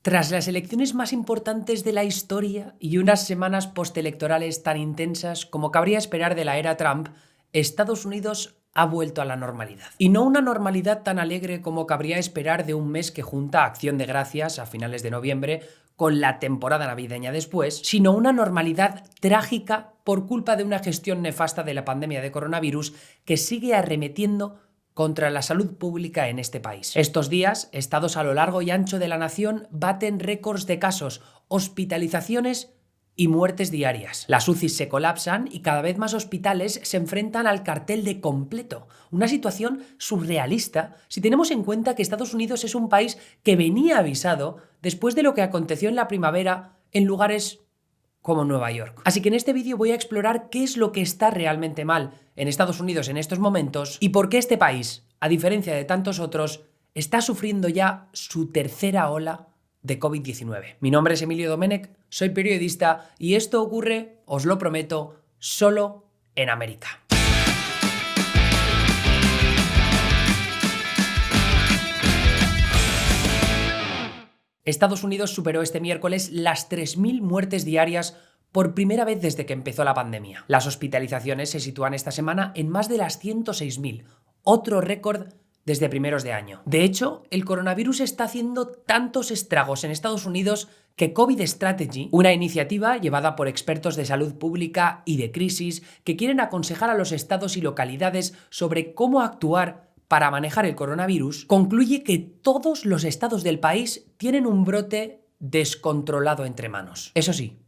Tras las elecciones más importantes de la historia y unas semanas postelectorales tan intensas como cabría esperar de la era Trump, Estados Unidos ha vuelto a la normalidad. Y no una normalidad tan alegre como cabría esperar de un mes que junta Acción de Gracias a finales de noviembre con la temporada navideña después, sino una normalidad trágica por culpa de una gestión nefasta de la pandemia de coronavirus que sigue arremetiendo contra la salud pública en este país. Estos días, estados a lo largo y ancho de la nación baten récords de casos, hospitalizaciones y muertes diarias. Las UCIs se colapsan y cada vez más hospitales se enfrentan al cartel de completo. Una situación surrealista si tenemos en cuenta que Estados Unidos es un país que venía avisado después de lo que aconteció en la primavera en lugares como Nueva York. Así que en este vídeo voy a explorar qué es lo que está realmente mal en Estados Unidos en estos momentos y por qué este país, a diferencia de tantos otros, está sufriendo ya su tercera ola de COVID-19. Mi nombre es Emilio Domenech, soy periodista y esto ocurre, os lo prometo, solo en América. Estados Unidos superó este miércoles las 3.000 muertes diarias por primera vez desde que empezó la pandemia. Las hospitalizaciones se sitúan esta semana en más de las 106.000, otro récord desde primeros de año. De hecho, el coronavirus está haciendo tantos estragos en Estados Unidos que COVID Strategy, una iniciativa llevada por expertos de salud pública y de crisis que quieren aconsejar a los estados y localidades sobre cómo actuar para manejar el coronavirus, concluye que todos los estados del país tienen un brote descontrolado entre manos. Eso sí,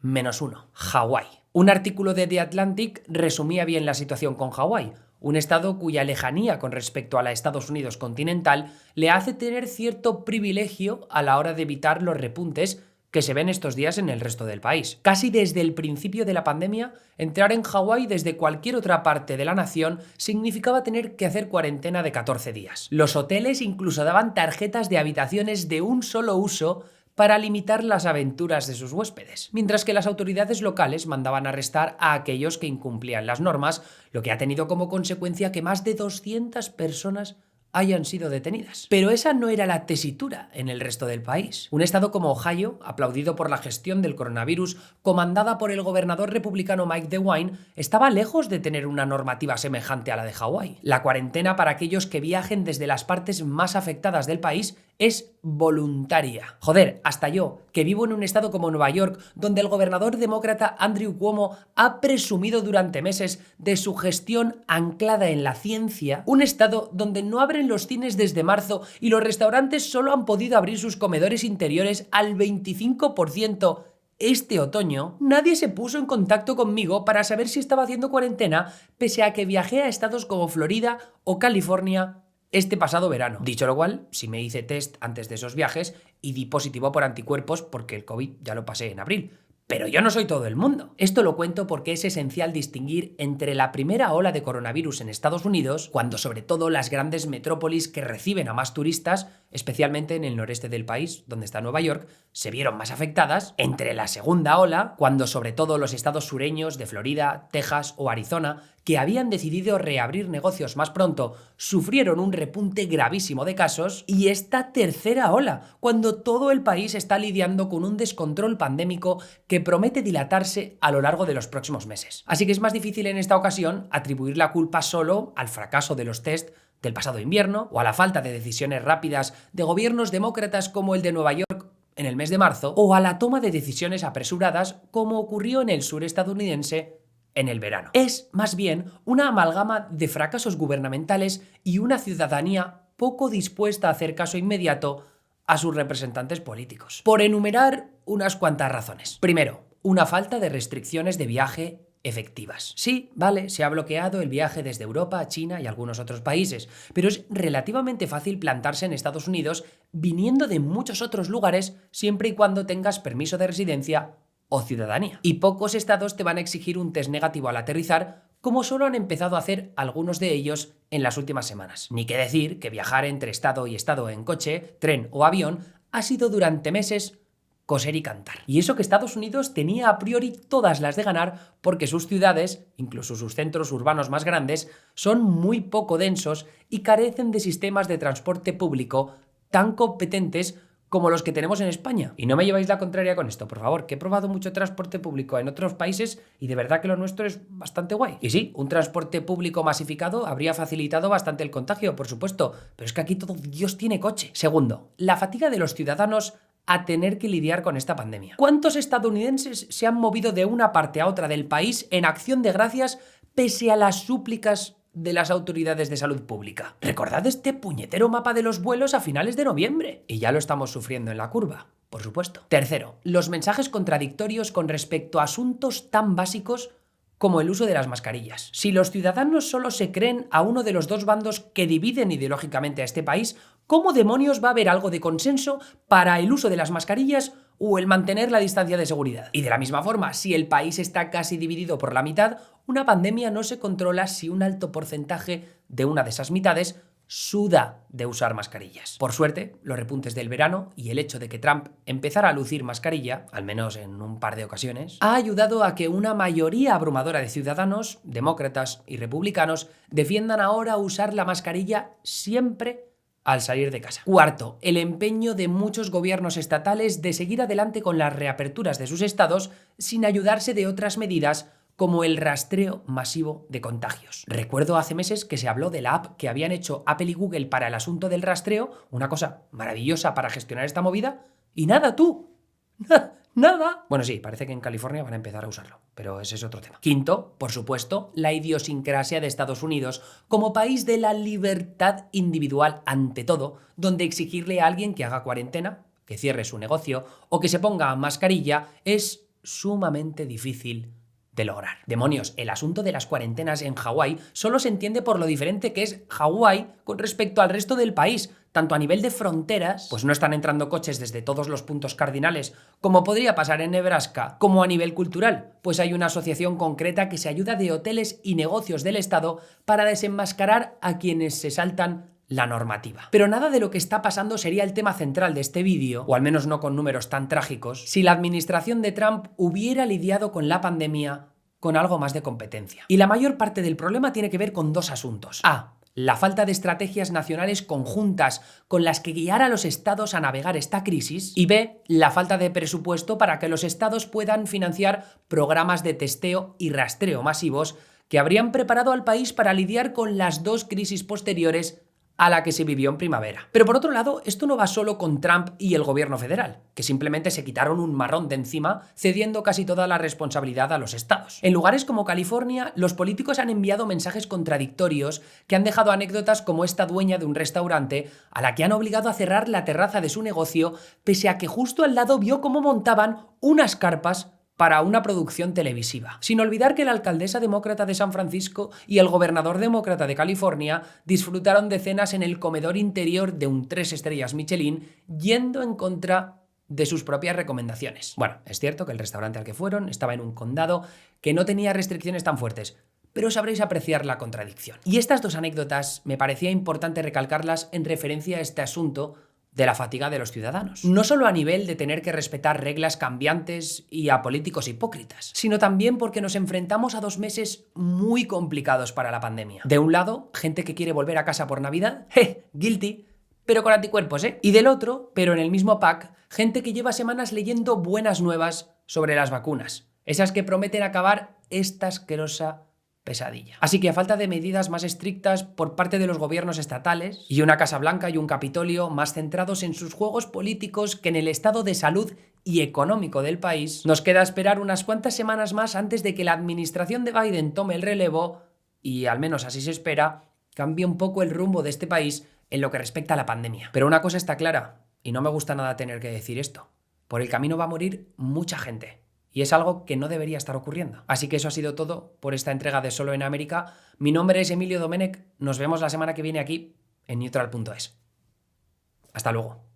menos uno, Hawái. Un artículo de The Atlantic resumía bien la situación con Hawái, un estado cuya lejanía con respecto a la Estados Unidos continental le hace tener cierto privilegio a la hora de evitar los repuntes que se ven estos días en el resto del país. Casi desde el principio de la pandemia, entrar en Hawái desde cualquier otra parte de la nación significaba tener que hacer cuarentena de 14 días. Los hoteles incluso daban tarjetas de habitaciones de un solo uso para limitar las aventuras de sus huéspedes, mientras que las autoridades locales mandaban arrestar a aquellos que incumplían las normas, lo que ha tenido como consecuencia que más de 200 personas hayan sido detenidas. Pero esa no era la tesitura en el resto del país. Un estado como Ohio, aplaudido por la gestión del coronavirus, comandada por el gobernador republicano Mike DeWine, estaba lejos de tener una normativa semejante a la de Hawái. La cuarentena para aquellos que viajen desde las partes más afectadas del país es voluntaria. Joder, hasta yo, que vivo en un estado como Nueva York, donde el gobernador demócrata Andrew Cuomo ha presumido durante meses de su gestión anclada en la ciencia, un estado donde no abren los cines desde marzo y los restaurantes solo han podido abrir sus comedores interiores al 25% este otoño, nadie se puso en contacto conmigo para saber si estaba haciendo cuarentena, pese a que viajé a estados como Florida o California este pasado verano. Dicho lo cual, si me hice test antes de esos viajes y di positivo por anticuerpos porque el COVID ya lo pasé en abril. Pero yo no soy todo el mundo. Esto lo cuento porque es esencial distinguir entre la primera ola de coronavirus en Estados Unidos, cuando sobre todo las grandes metrópolis que reciben a más turistas, especialmente en el noreste del país, donde está Nueva York, se vieron más afectadas, entre la segunda ola, cuando sobre todo los estados sureños de Florida, Texas o Arizona, que habían decidido reabrir negocios más pronto, sufrieron un repunte gravísimo de casos, y esta tercera ola, cuando todo el país está lidiando con un descontrol pandémico que promete dilatarse a lo largo de los próximos meses. Así que es más difícil en esta ocasión atribuir la culpa solo al fracaso de los test del pasado invierno o a la falta de decisiones rápidas de gobiernos demócratas como el de Nueva York en el mes de marzo, o a la toma de decisiones apresuradas como ocurrió en el sur estadounidense en el verano. Es, más bien, una amalgama de fracasos gubernamentales y una ciudadanía poco dispuesta a hacer caso inmediato a sus representantes políticos. Por enumerar unas cuantas razones. Primero, una falta de restricciones de viaje efectivas. Sí, vale, se ha bloqueado el viaje desde Europa a China y algunos otros países, pero es relativamente fácil plantarse en Estados Unidos viniendo de muchos otros lugares siempre y cuando tengas permiso de residencia o ciudadanía. Y pocos estados te van a exigir un test negativo al aterrizar, como solo han empezado a hacer algunos de ellos en las últimas semanas. Ni que decir que viajar entre estado y estado en coche, tren o avión ha sido durante meses coser y cantar. Y eso que Estados Unidos tenía a priori todas las de ganar porque sus ciudades, incluso sus centros urbanos más grandes, son muy poco densos y carecen de sistemas de transporte público tan competentes como los que tenemos en España. Y no me lleváis la contraria con esto, por favor, que he probado mucho transporte público en otros países y de verdad que lo nuestro es bastante guay. Y sí, un transporte público masificado habría facilitado bastante el contagio, por supuesto, pero es que aquí todo Dios tiene coche. Segundo, la fatiga de los ciudadanos a tener que lidiar con esta pandemia. ¿Cuántos estadounidenses se han movido de una parte a otra del país en acción de gracias pese a las súplicas de las autoridades de salud pública? Recordad este puñetero mapa de los vuelos a finales de noviembre. Y ya lo estamos sufriendo en la curva, por supuesto. Tercero, los mensajes contradictorios con respecto a asuntos tan básicos como el uso de las mascarillas. Si los ciudadanos solo se creen a uno de los dos bandos que dividen ideológicamente a este país, ¿cómo demonios va a haber algo de consenso para el uso de las mascarillas o el mantener la distancia de seguridad? Y de la misma forma, si el país está casi dividido por la mitad, una pandemia no se controla si un alto porcentaje de una de esas mitades suda de usar mascarillas. Por suerte, los repuntes del verano y el hecho de que Trump empezara a lucir mascarilla, al menos en un par de ocasiones, ha ayudado a que una mayoría abrumadora de ciudadanos, demócratas y republicanos, defiendan ahora usar la mascarilla siempre al salir de casa. Cuarto, el empeño de muchos gobiernos estatales de seguir adelante con las reaperturas de sus estados sin ayudarse de otras medidas como el rastreo masivo de contagios. Recuerdo hace meses que se habló de la app que habían hecho Apple y Google para el asunto del rastreo, una cosa maravillosa para gestionar esta movida, y nada, tú. Nada. Bueno, sí, parece que en California van a empezar a usarlo, pero ese es otro tema. Quinto, por supuesto, la idiosincrasia de Estados Unidos como país de la libertad individual ante todo, donde exigirle a alguien que haga cuarentena, que cierre su negocio o que se ponga mascarilla es sumamente difícil de lograr. Demonios, el asunto de las cuarentenas en Hawái solo se entiende por lo diferente que es Hawái con respecto al resto del país. Tanto a nivel de fronteras, pues no están entrando coches desde todos los puntos cardinales, como podría pasar en Nebraska, como a nivel cultural, pues hay una asociación concreta que se ayuda de hoteles y negocios del estado para desenmascarar a quienes se saltan la normativa. Pero nada de lo que está pasando sería el tema central de este vídeo, o al menos no con números tan trágicos, si la administración de Trump hubiera lidiado con la pandemia con algo más de competencia. Y la mayor parte del problema tiene que ver con dos asuntos. A, la falta de estrategias nacionales conjuntas con las que guiar a los estados a navegar esta crisis. Y B, la falta de presupuesto para que los estados puedan financiar programas de testeo y rastreo masivos que habrían preparado al país para lidiar con las dos crisis posteriores a la que se vivió en primavera. Pero por otro lado, esto no va solo con Trump y el gobierno federal, que simplemente se quitaron un marrón de encima, cediendo casi toda la responsabilidad a los estados. En lugares como California, los políticos han enviado mensajes contradictorios que han dejado anécdotas como esta dueña de un restaurante a la que han obligado a cerrar la terraza de su negocio, pese a que justo al lado vio cómo montaban unas carpas para una producción televisiva. Sin olvidar que la alcaldesa demócrata de San Francisco y el gobernador demócrata de California disfrutaron de cenas en el comedor interior de un 3 estrellas Michelin, yendo en contra de sus propias recomendaciones. Bueno, es cierto que el restaurante al que fueron estaba en un condado que no tenía restricciones tan fuertes, pero sabréis apreciar la contradicción. Y estas dos anécdotas me parecía importante recalcarlas en referencia a este asunto de la fatiga de los ciudadanos. No solo a nivel de tener que respetar reglas cambiantes y a políticos hipócritas, sino también porque nos enfrentamos a 2 meses muy complicados para la pandemia. De un lado, gente que quiere volver a casa por Navidad, guilty, pero con anticuerpos, Y del otro, pero en el mismo pack, gente que lleva semanas leyendo buenas nuevas sobre las vacunas, esas que prometen acabar esta asquerosa pesadilla. Así que a falta de medidas más estrictas por parte de los gobiernos estatales y una Casa Blanca y un Capitolio más centrados en sus juegos políticos que en el estado de salud y económico del país, nos queda esperar unas cuantas semanas más antes de que la administración de Biden tome el relevo y, al menos así se espera, cambie un poco el rumbo de este país en lo que respecta a la pandemia. Pero una cosa está clara, y no me gusta nada tener que decir esto: por el camino va a morir mucha gente. Y es algo que no debería estar ocurriendo. Así que eso ha sido todo por esta entrega de Solo en América. Mi nombre es Emilio Domenech. Nos vemos la semana que viene aquí en Neutral.es. Hasta luego.